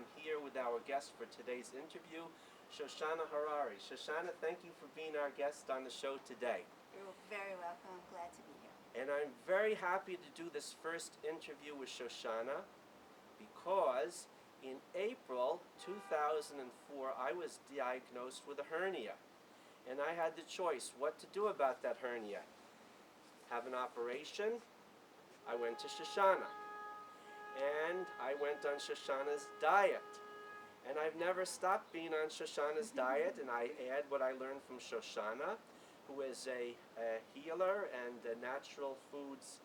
I'm here with our guest for today's interview, Shoshana Harrari. Shoshana, thank you for being our guest on the show today. You're very welcome. I'm glad to be here. And I'm very happy to do this first interview with Shoshana because in April 2004 I was diagnosed with a hernia. And I had the choice what to do about that hernia. Have an operation. I went to Shoshana. And I went on Shoshana's diet. And I've never stopped being on Shoshana's diet, and I add what I learned from Shoshana, who is a healer and a natural foods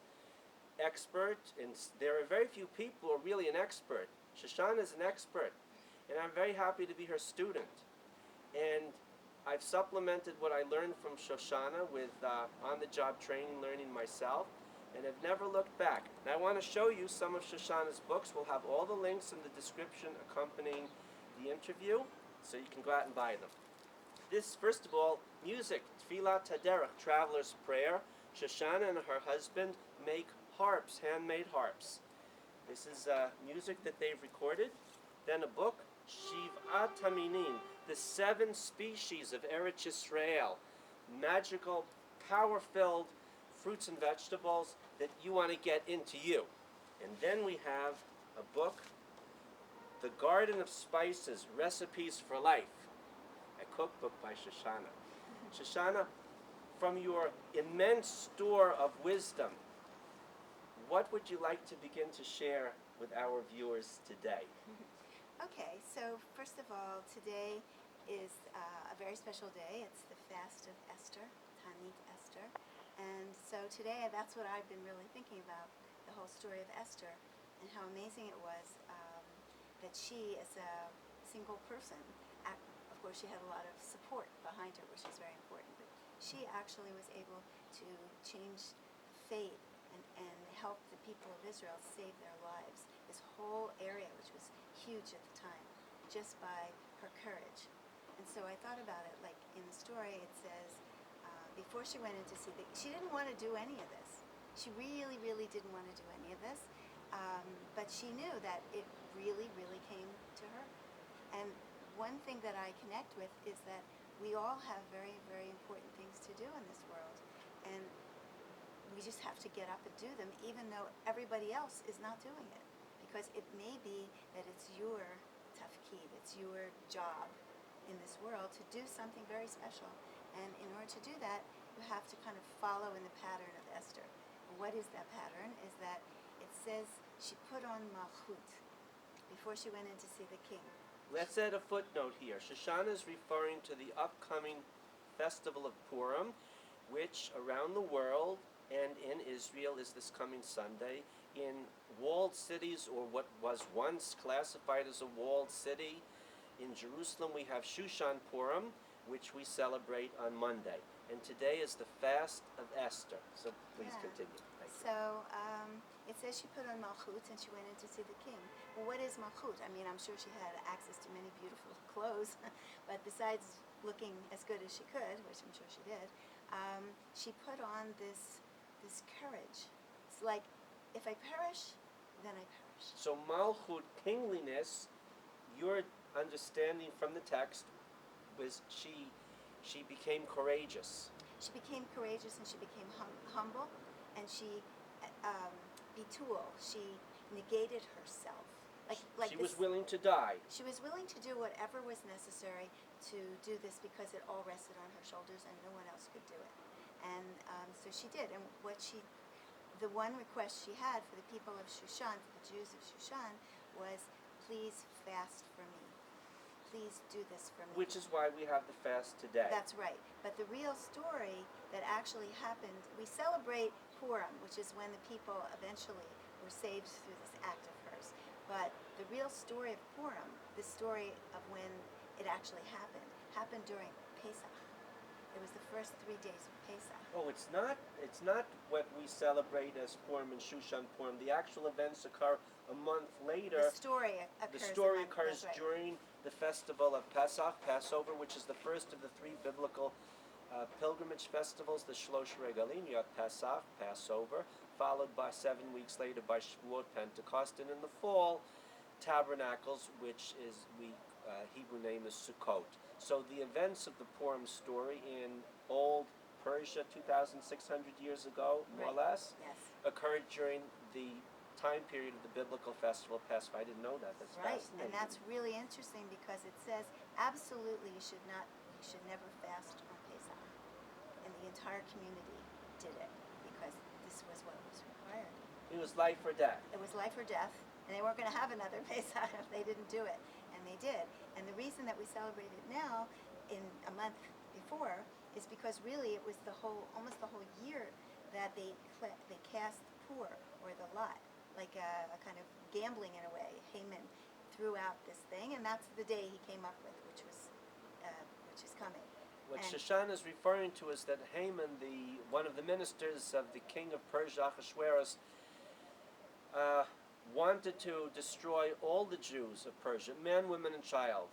expert. And there are very few people who are really an expert. Shoshana is an expert, and I'm very happy to be her student. And I've supplemented what I learned from Shoshana with on-the-job training, learning myself, and have never looked back. And I want to show you some of Shoshana's books. We'll have all the links in the description accompanying the interview, so you can go out and buy them. This, first of all, music, Tfilat Haderech, Traveler's Prayer. Shoshana and her husband make harps, handmade harps. This is music that they've recorded. Then a book, Shiv'at Haminin, the 7 species of Eretz Yisrael, magical, power-filled fruits and vegetables that you want to get into you. And then we have a book, The Garden of Spices, Recipes for Life, a cookbook by Shoshana. Shoshana, from your immense store of wisdom, what would you like to begin to share with our viewers today? Okay, so first of all, today is a very special day. It's the fast of Esther, Tanit Esther. And so today, that's what I've been really thinking about, the whole story of Esther, and how amazing it was that she, as a single person, of course she had a lot of support behind her, which is very important, but she actually was able to change the fate and help the people of Israel save their lives. This whole area, which was huge at the time, just by her courage. And so I thought about it, like in the story it says, before she went in to see she didn't want to do any of this. She really, really didn't want to do any of this. But she knew that it really, really came to her. And one thing that I connect with is that we all have very, very important things to do in this world. And we just have to get up and do them, even though everybody else is not doing it. Because it may be that it's your tafkid, it's your job in this world to do something very special. And in order to do that, you have to kind of follow in the pattern of Esther. And what is that pattern? Is that it says she put on malchut before she went in to see the king. Let's add a footnote here. Shoshana is referring to the upcoming festival of Purim, which around the world and in Israel is this coming Sunday. In walled cities, or what was once classified as a walled city, in Jerusalem we have Shushan Purim, which we celebrate on Monday. And today is the fast of Esther. So please continue. Thank you. So it says she put on malchut and she went in to see the king. Well, what is malchut? I mean, I'm sure she had access to many beautiful clothes, but besides looking as good as she could, which I'm sure she did, she put on this courage. It's like, if I perish, then I perish. So malchut, kingliness, your understanding from the text was she became courageous. She became courageous and she became humble, and she betul. She negated herself. Like she was willing to die. She was willing to do whatever was necessary to do this because it all rested on her shoulders and no one else could do it. And so she did. And the one request she had for the people of Shushan, for the Jews of Shushan, was, please fast for me. Please do this for me. Which is why we have the fast today. That's right. But the real story that actually happened, we celebrate Purim, which is when the people eventually were saved through this act of hers. But the real story of Purim, the story of when it actually happened during Pesach. It was the first 3 days of Pesach. Oh, it's not what we celebrate as Purim and Shushan Purim. The actual events occur a month later. The story occurs right. During the festival of Pesach, Passover, which is the first of the 3 biblical pilgrimage festivals, the Shlosh Regalim, you have Pesach, Passover, followed by 7 weeks later by Shavuot, Pentecost, and in the fall, tabernacles, which is Hebrew name is Sukkot. So the events of the Purim story in old Persia, 2,600 years ago, more or less, Yes. occurred during the time period of the biblical festival of Pesach. I didn't know that. That's Right, fascinating. and that's really interesting because it says absolutely you should never fast on Pesach. And the entire community did it because this was what was required. It was life or death. It was life or death, and they weren't going to have another Pesach if they didn't do it, and they did. And the reason that we celebrate it now, in a month before, is because really it was almost the whole year that they cast the poor or the lot, like a kind of gambling in a way. Haman threw out this thing, and that's the day he came up with, which is coming. What And Shoshana is referring to is that Haman, one of the ministers of the king of Persia, Ahasuerus, wanted to destroy all the Jews of Persia, men, women, and child.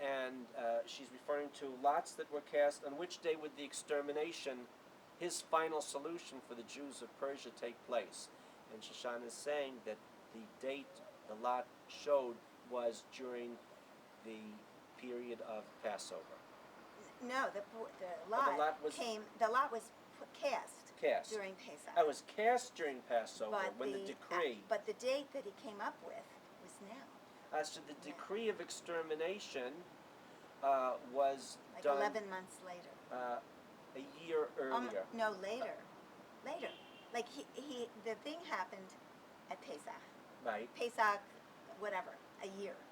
And she's referring to lots that were cast. On which day would the extermination, his final solution for the Jews of Persia, take place? And Shoshana is saying that the date the lot showed was during the period of Passover. no, the lot lot was- came. The lot was cast Cast. during Pesach. I was cast during Passover But when the decree. But the date that he came up with was now, As to the decree of extermination was like done 11 months later. A year earlier. No, later. Like the thing happened at Pesach. Right. Pesach, whatever,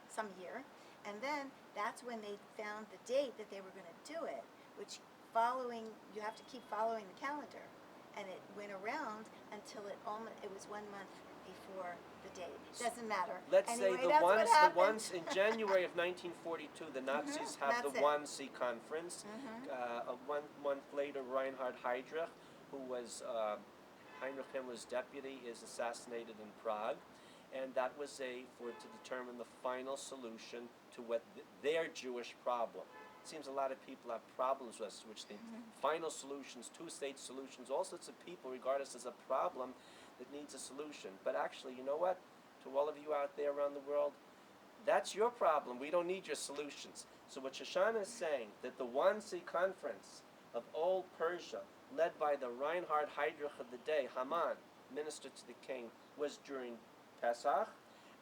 some year. And then that's when they found the date that they were going to do it, which you have to keep following the calendar. And it went around until it was 1 month before the date. Doesn't matter. Let's Anyway, say that's what the happened. ones in January of 1942, the Nazis have the that's it. Wannsee Conference. Mhm. 1 month later, Reinhard Heydrich, who was Heinrich Himmler's deputy, is assassinated in Prague, and that was to determine the final solution to what their Jewish problem. It seems a lot of people have problems with us, which think final solutions, two-state solutions, all sorts of people regard us as a problem that needs a solution. But actually, you know what? To all of you out there around the world, that's your problem. We don't need your solutions. So what Shoshana is saying, that the Wannsee Conference of old Persia, led by the Reinhard Heydrich of the day, Haman, minister to the king, was during Pesach,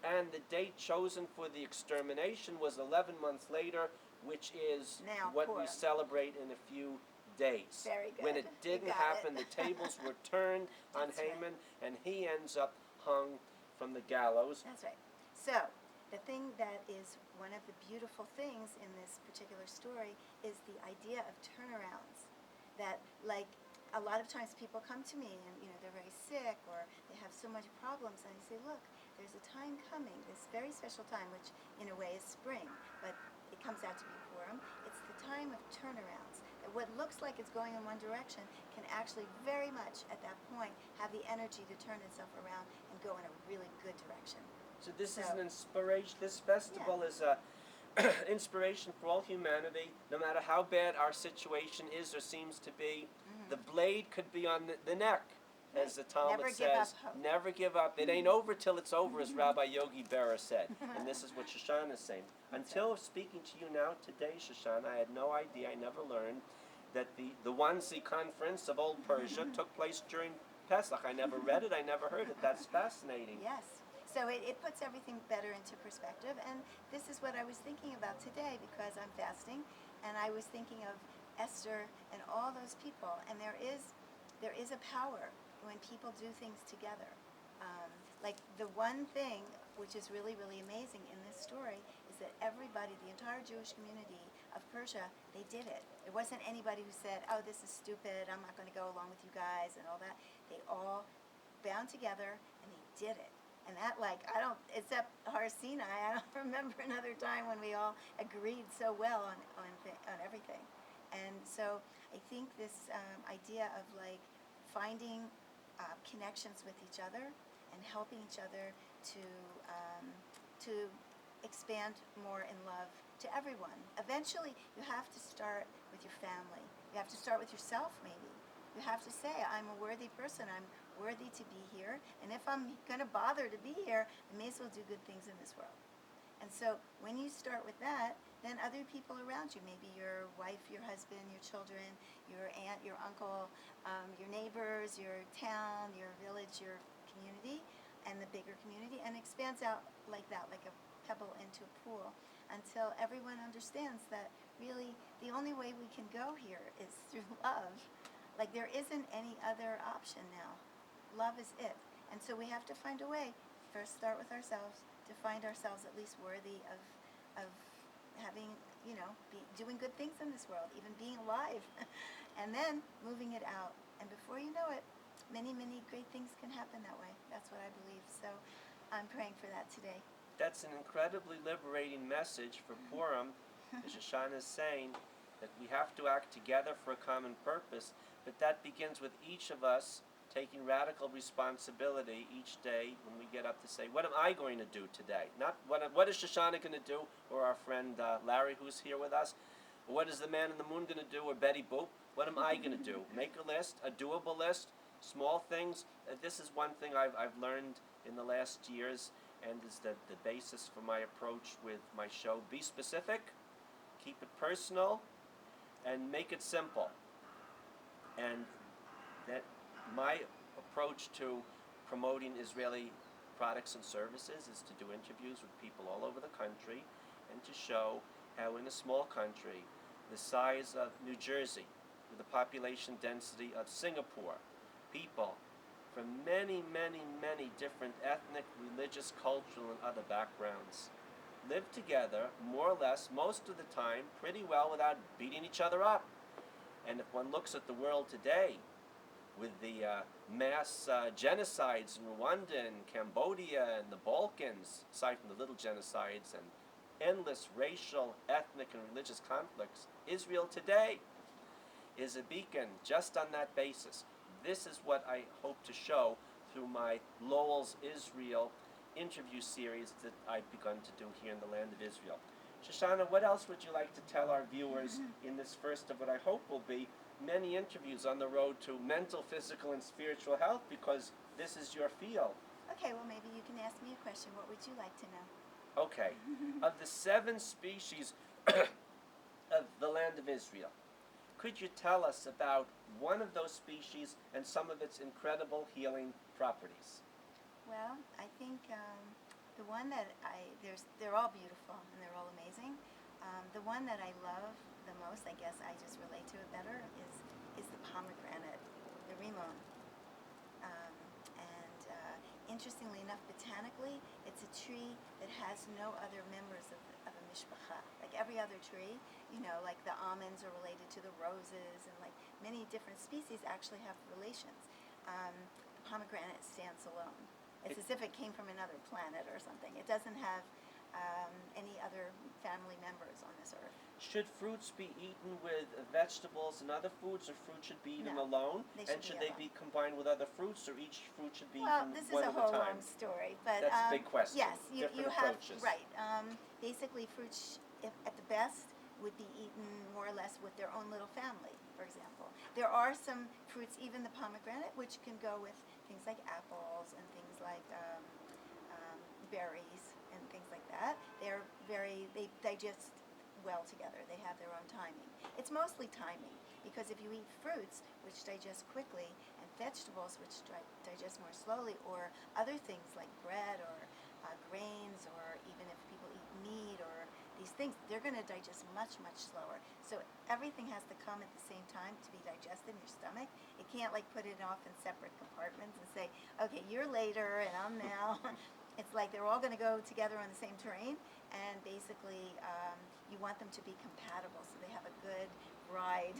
and the date chosen for the extermination was 11 months later, which is Now, what we Purim. celebrate in a few days. Very good. When it You didn't got happen, it. the tables were turned on That's right. Haman, and he ends up hung from the gallows. That's right. So, the thing that is one of the beautiful things in this particular story is the idea of turnarounds. That, like, a lot of times people come to me and, they're very sick or they have so much problems, and I say, look, there's a time coming, this very special time, which in a way is spring, but it comes out to be Purim. It's the time of turnarounds. That what looks like it's going in one direction can actually very much at that point have the energy to turn itself around and go in a really good direction. So this is So- an inspiration. This festival is a inspiration for all humanity, no matter how bad our situation is or seems to be. The blade could be on the neck, as the Talmud Never give up says. hope. Never give up. It ain't over till it's over, as Rabbi Yogi Berra said. And this is what Shoshana is saying. Until speaking to you now today, Shoshana, I had no idea, I never learned, that the Wannsee Conference of Old Persia took place during Pesach. I never read it, I never heard it. That's fascinating. Yes. So it puts everything better into perspective, and this is what I was thinking about today because I'm fasting, and I was thinking of Esther and all those people, and there is a power when people do things together. Like the one thing which is really, really amazing in this story is that everybody, the entire Jewish community of Persia, they did it. It wasn't anybody who said, oh, this is stupid, I'm not going to go along with you guys and all that. They all bound together and they did it. And that, except Har Sinai, I don't remember another time when we all agreed so well on everything. And so I think this idea of finding connections with each other and helping each other to expand more in love to everyone. Eventually, you have to start with your family. You have to start with yourself, maybe. You have to say, I'm a worthy person. I'm worthy to be here, and if I'm going to bother to be here, I may as well do good things in this world. And so when you start with that, then other people around you, maybe your wife, your husband, your children, your aunt, your uncle, your neighbors, your town, your village, your community, and the bigger community, and expands out like that, like a pebble into a pool, until everyone understands that really the only way we can go here is through love. Like there isn't any other option now. Love is it. And so we have to find a way, first start with ourselves, to find ourselves at least worthy of having, doing good things in this world, even being alive, and then moving it out. And before you know it, many, many great things can happen that way. That's what I believe. So I'm praying for that today. That's an incredibly liberating message for Purim. As Shoshana is saying, that we have to act together for a common purpose, but that begins with each of us taking radical responsibility each day when we get up to say, what am I going to do today? Not what is Shoshana going to do, or our friend Larry who's here with us, or what is the man in the moon going to do, or Betty Boop? What am I going to do? Make a list, a doable list, small things. This is one thing I've learned in the last years, and is the basis for my approach with my show. Be specific, keep it personal, and make it simple. And that my approach to promoting Israeli products and services is to do interviews with people all over the country and to show how in a small country the size of New Jersey, with the population density of Singapore, people from many, many, many different ethnic, religious, cultural, and other backgrounds live together, more or less, most of the time, pretty well without beating each other up. And if one looks at the world today, with the mass genocides in Rwanda and Cambodia and the Balkans, aside from the little genocides, and endless racial, ethnic, and religious conflicts, Israel today is a beacon just on that basis. This is what I hope to show through my Lowell's Israel interview series that I've begun to do here in the land of Israel. Shoshana, what else would you like to tell our viewers in this first of what I hope will be many interviews on the road to mental, physical, and spiritual health, because this is your field? Okay, well maybe you can ask me a question. What would you like to know? Okay. Of the 7 species of the land of Israel, could you tell us about one of those species and some of its incredible healing properties? Well, I think the one that they're all beautiful and they're all amazing. The one that I love the most, I guess I just relate to it better, is the pomegranate, the rimon. Interestingly enough, botanically, it's a tree that has no other members of a mishpacha. Like every other tree, like the almonds are related to the roses, and like many different species actually have relations. The pomegranate stands alone. It's as if it came from another planet or something. It doesn't have any other family members on this earth. Should fruits be eaten with vegetables and other foods, or fruit should be eaten No, alone? they Should they be combined with other fruits, or each fruit should be Well, eaten this is one a at a whole time? long story, but That's a big question. yes, you Different have approaches. right. Basically, fruits at the best would be eaten more or less with their own little family. For example, there are some fruits, even the pomegranate, which can go with things like apples and things like berries and things like that. They digest well together. They have their own timing. It's mostly timing, because if you eat fruits, which digest quickly, and vegetables, which digest more slowly, or other things like bread or grains, or even if people eat meat or these things, they're going to digest much, much slower. So everything has to come at the same time to be digested in your stomach. It can't like put it off in separate compartments and say, okay, you're later and I'm now. It's like they're all going to go together on the same train, and basically you want them to be compatible so they have a good ride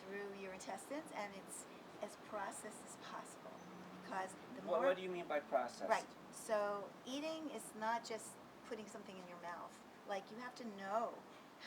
through your intestines, and it's as processed as possible. Because the more... What do you mean by processed? Right. So eating is not just putting something in your mouth. Like, you have to know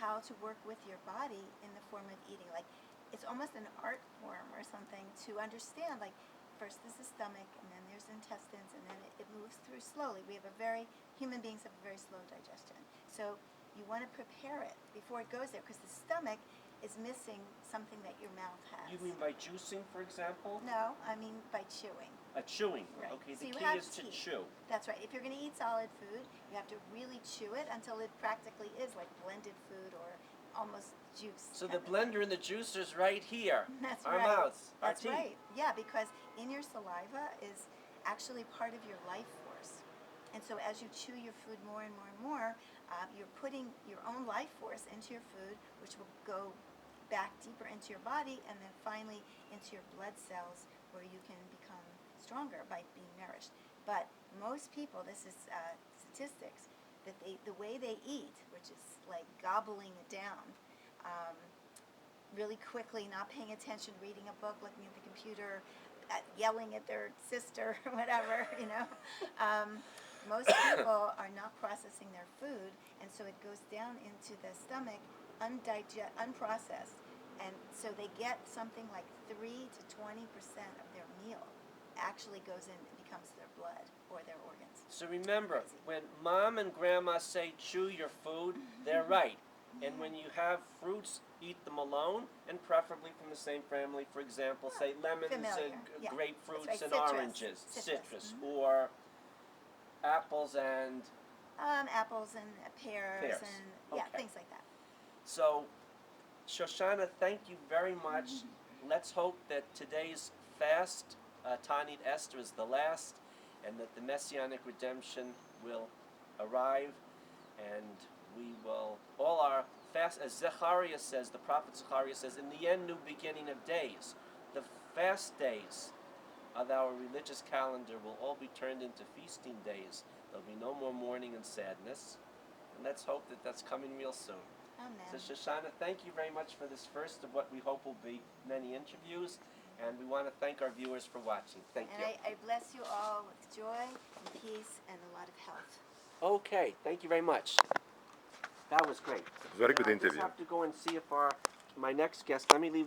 how to work with your body in the form of eating. Like, it's almost an art form or something to understand, like, first there's the stomach, and then there's the intestines, and then it moves through slowly. Human beings have a very slow digestion. So you want to prepare it before it goes there, because the stomach is missing something that your mouth has. You mean by juicing, for example? No, I mean by chewing. Chewing. Right. Okay, So the you key have is to teeth. chew. That's right. If you're going to eat solid food, you have to really chew it until it practically is like blended food or almost juice. So kind the of thing. blender and the juicer's right here. That's Our right. mouths, our That's teeth. right. Yeah, because in your saliva is actually part of your life force. And so as you chew your food more and more and more, you're putting your own life force into your food, which will go back deeper into your body and then finally into your blood cells where you can become stronger by being nourished. But most people, this is statistics, that the way they eat, which is like gobbling it down, really quickly, not paying attention, reading a book, looking at the computer, yelling at their sister, or whatever, most people are not processing their food, and so it goes down into the stomach, unprocessed, and so they get something like 3 to 20% of their meal actually goes in and becomes their blood or their organs. So remember, when Mom and Grandma say chew your food, they're right. And when you have fruits, eat them alone, and preferably from the same family. For example, say lemons Familiar. and Yeah. grapefruits That's right. and Citrus. oranges, Citrus. or apples and... Apples and pears. And Okay. things like that. So, Shoshana, thank you very much. Let's hope that today's fast, Tanit Esther, is the last, and that the Messianic redemption will arrive, and we will, all our fast, as Zechariah says, the prophet Zechariah says, in the end, new beginning of days. The fast days of our religious calendar will all be turned into feasting days. There'll be no more mourning and sadness, and let's hope that that's coming real soon. Amen. So Shoshana, thank you very much for this first of what we hope will be many interviews, and we want to thank our viewers for watching. Thank you. And I bless you all with joy and peace and a lot of health. Okay, thank you very much. That was great. Very good I interview. just have to go and see if my next guest, let me leave